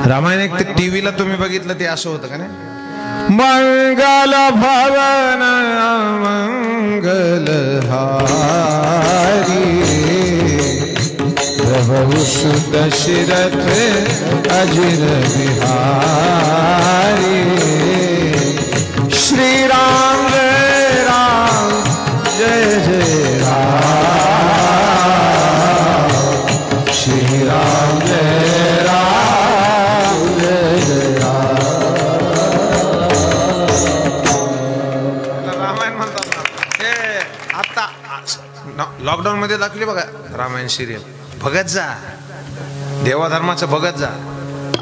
रामायण एक ते टीव्हीला तुम्ही बघितलं ते असं होतं का नाही? मंगल भवन मंगल हारी प्रभुष दशरथ अजिर बिहारी श्री राम जय राम जय जय राम श्री राम जय राम जय जय राम। रामायण म्हणतात ना हे आता लॉकडाऊन मध्ये दाखवली बघा रामायण सिरियल, बघत जा, देवाधर्माचं बघत जा।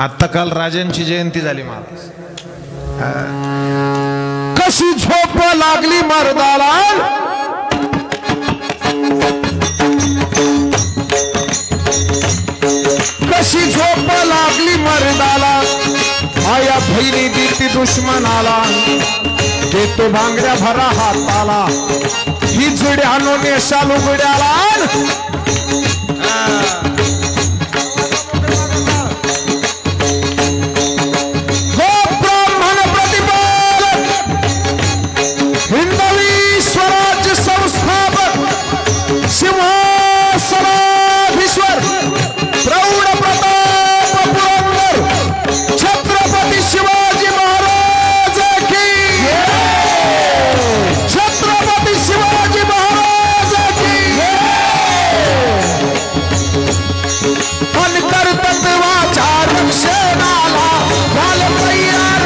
आता काल राजांची जयंती झाली महाराज, कशी झोप लागली मर्दाला, कशी झोप लागली मर्दाला, आया बहिणी देती दुश्मनाला, देतो भांगड्या भरा हाताला, ही जुड्यानो नेशा लुगड्याला। सिंहासनाधीश्वर प्रौढ प्रताप पुरंदर छत्रपती शिवाजी महाराज की, छत्रपती शिवाजी महाराज की। पण कर्तव्याच्या रक्षणाला झालं तयार,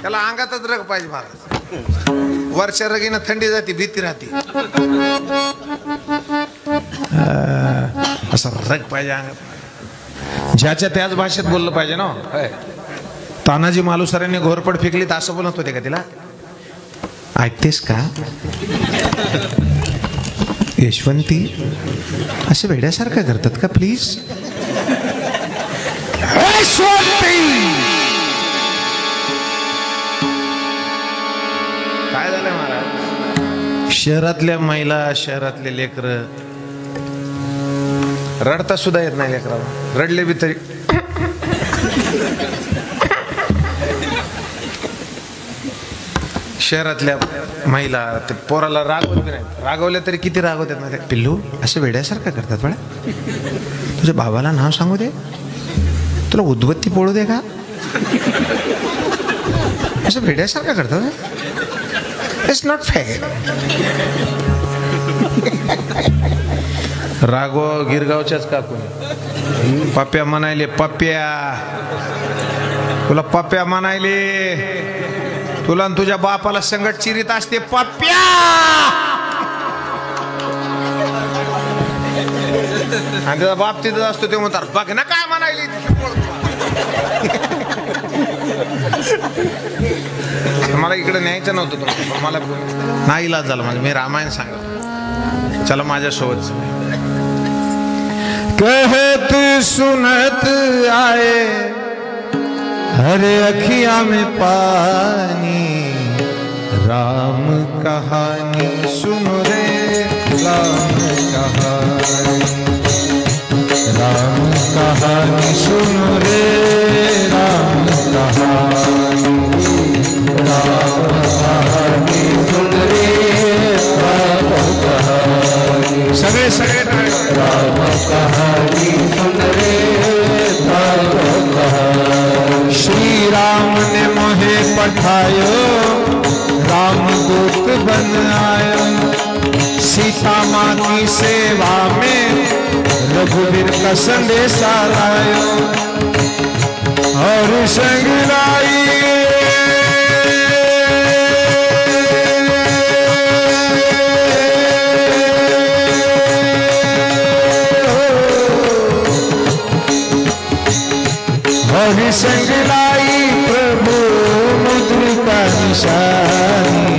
त्याला अंगातच रग पाहिजे महाराज, वरच्या रगीनं थंडी जाते, भीती राहते, असं रग पाहिजे अंगात, ज्याच्या त्याच भाषेत बोललं पाहिजे ना। तानाजी मालुसरांनी घोरपड फेकली तर असं बोलत होते का तिला, ऐकतेस का यशवंती, असे वेड्यासारखं करतात का प्लीज। यशवंती काय झालंय महाराज, शहरातल्या महिला, शहरातले लेकर रडता सुद्धा येत नाही लेकराला, रडले बी तरी शहरातल्या महिला ते पोराला रागवत नाही, रागवल्या तरी किती रागवतात ना, पिल्लू असं वेड्यासारखं करतात बळा, तुझ्या बाबाला नाव सांगू दे, तुला उद्बत्ती पोळू दे का, असं वेड्यासारखं करतात, इट्स नॉट फेअर। राघव गिरगावच्याच काकू पप्प्या म्हणायले, पप्प्या तुला पप्प्या म्हणायले, तुला तुझ्या बापाला संगट चिरीत असते पप्प्या, आणि त्याचा बाप तिथं असतो ते म्हणतात बघ ना काय म्हणायली, मला इकडे न्यायचं नव्हतं तुम्हाला, मला नाही इलाज झाला माझं, मी रामायण सांगत, चला माझ्यासोबत। कहत सुनत आए हरे अखिया में पानी, राम कहानी सुनो रे राम कहानी, राम कहानी सुनो रे राम कहानी, राम कहानी सुन रे राम कहानी, सगळे सगळे राम कहानी सुन रे राम कहानी। श्री राम ने मोहे पठायो, राम दूत बन आयो, सीता माँ की सेवा में रघुवीर का संदेशा लायो, और संग लाई संग लाई प्रभु मुद्रिका निशानी,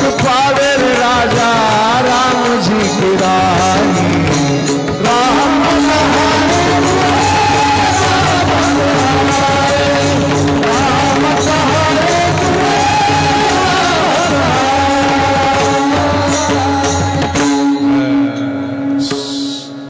कृपा